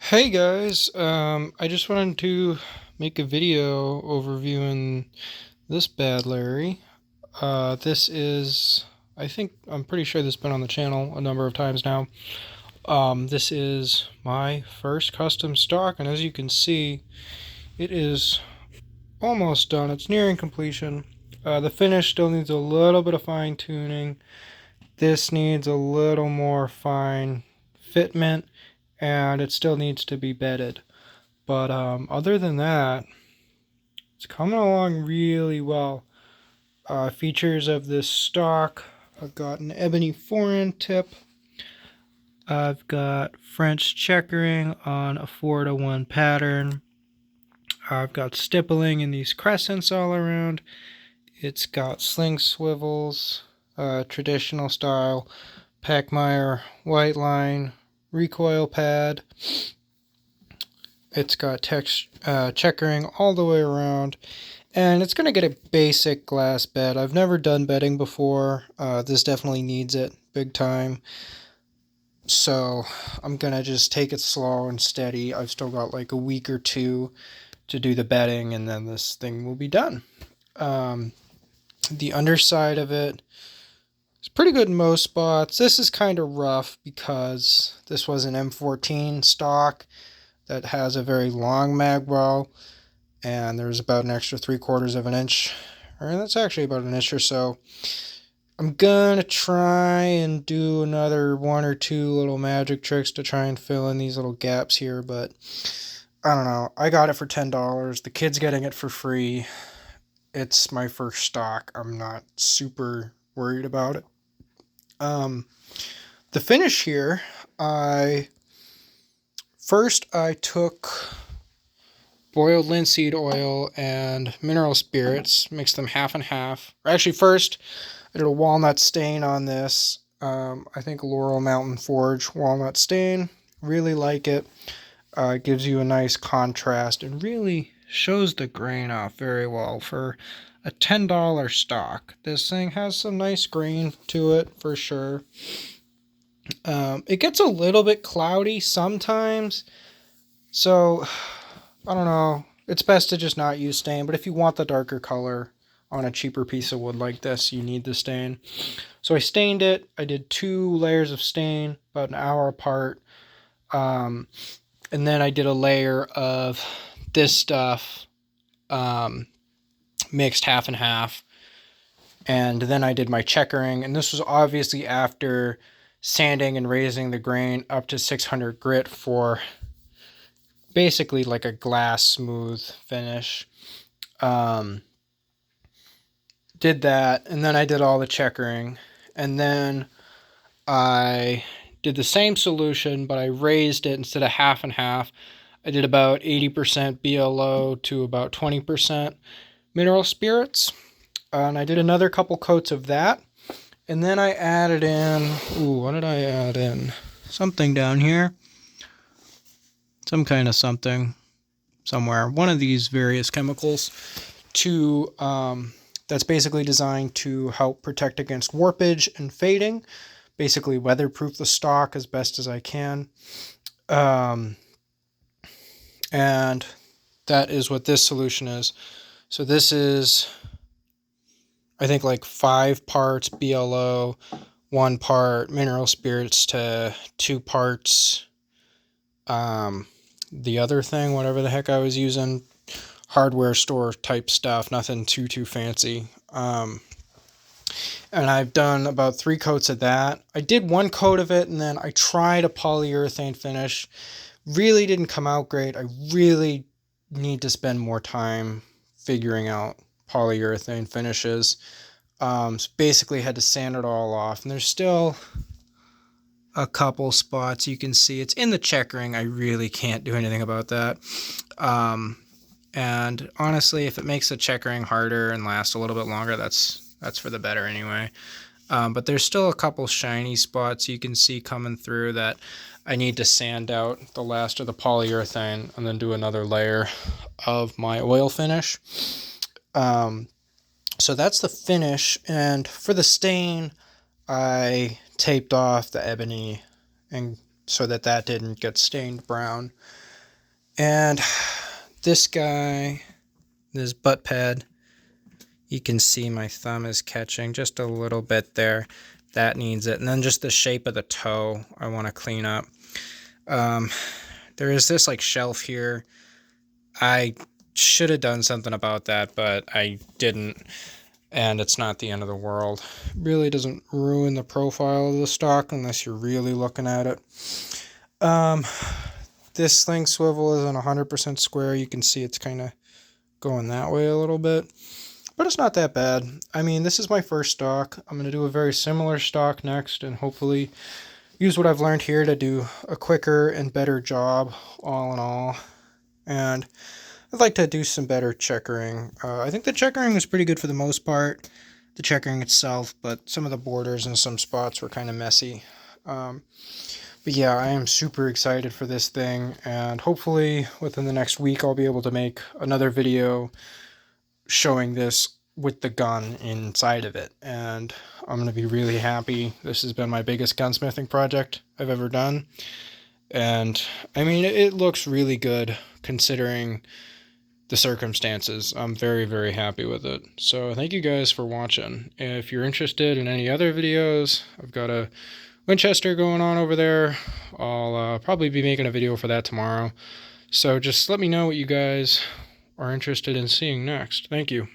Hey guys, I just wanted to make a video overviewing this bad Larry. This is, I'm pretty sure this has been on the channel a number of times now. This is my first custom stock, and as you can see, it is almost done. It's nearing completion. The finish still needs a little bit of fine tuning. This needs a little more fine fitment, and it still needs to be bedded. But other than that, it's coming along really well. Features of this stock: I've got an ebony forend tip. I've got French checkering on a 4-to-1 pattern. I've got stippling in these crescents all around. It's got sling swivels, traditional style, Pachmayr white line, recoil pad. It's got checkering all the way around, and it's going to get a basic glass bed. I've never done bedding before. This definitely needs it big time. So I'm going to just take it slow and steady. I've still got like a week or two to do the bedding, and then this thing will be done. The underside of it is pretty good in most spots. This is kind of rough because this was an M14 stock that has a very long mag well, and there's about an extra 3/4 of an inch, or that's actually about an inch or so. I'm gonna try and do another one or two little magic tricks to try and fill in these little gaps here, but I don't know. I got it for $10. The kid's getting it for free. It's my first stock. I'm not super worried about it. The finish here, I took boiled linseed oil and mineral spirits, mixed them half and half. Or actually, first, I did a walnut stain on this. I think Laurel Mountain Forge walnut stain. Really like it. It gives you a nice contrast and really shows the grain off very well for a $10 stock. This thing has some nice grain to it for sure. It gets a little bit cloudy sometimes, so I don't know. It's best to just not use stain, but if you want the darker color on a cheaper piece of wood like this, you need the stain. So I stained it. I did 2 layers of stain, about an hour apart. And then I did a layer of this stuff, mixed half and half. And then I did my checkering, and this was obviously after sanding and raising the grain up to 600 grit for basically like a glass smooth finish. Did that, and then I did all the checkering, and then I did the same solution, but I raised it instead of half and half. I did about 80% BLO to about 20% mineral spirits, and I did another couple coats of that, and then I added in, what did I add in? Something down here. Some kind of something somewhere. One of these various chemicals to that's basically designed to help protect against warpage and fading. Basically weatherproof the stock as best as I can. And that is what this solution is. So this is, I think, like 5 parts BLO, 1 part mineral spirits to 2 parts the other thing, whatever the heck I was using, hardware store type stuff, nothing too fancy. And I've done about 3 coats of that. I did 1 coat of it, and then I tried a polyurethane finish. Really didn't come out great. I really need to spend more time figuring out polyurethane finishes. So basically had to sand it all off, and there's still a couple spots you can see. It's in the checkering. I really can't do anything about that. And honestly, if it makes the checkering harder and last a little bit longer, that's for the better anyway. But there's still a couple shiny spots you can see coming through that I need to sand out the last of the polyurethane and then do another layer of my oil finish. So that's the finish. And for the stain, I taped off the ebony and so that that didn't get stained brown. And this guy, this butt pad, you can see my thumb is catching just a little bit there. That needs it. And then just the shape of the toe I want to clean up. There is this like shelf here. I should have done something about that, but I didn't. And it's not the end of the world. It really doesn't ruin the profile of the stock unless you're really looking at it. This sling swivel isn't 100% square. You can see it's kind of going that way a little bit, but it's not that bad. I mean, this is my first stock. I'm going to do a very similar stock next and hopefully use what I've learned here to do a quicker and better job all in all. And I'd like to do some better checkering. I think the checkering was pretty good for the most part, the checkering itself, but some of the borders in some spots were kind of messy. But yeah, I am super excited for this thing, and hopefully within the next week I'll be able to make another video showing this with the gun inside of it, and I'm going to be really happy. This has been my biggest gunsmithing project I've ever done, and I mean, it looks really good considering the circumstances. I'm very, very happy with it. So thank you guys for watching. If you're interested in any other videos, I've got a Winchester going on over there. I'll probably be making a video for that tomorrow. So just let me know what you guys are interested in seeing next. Thank you.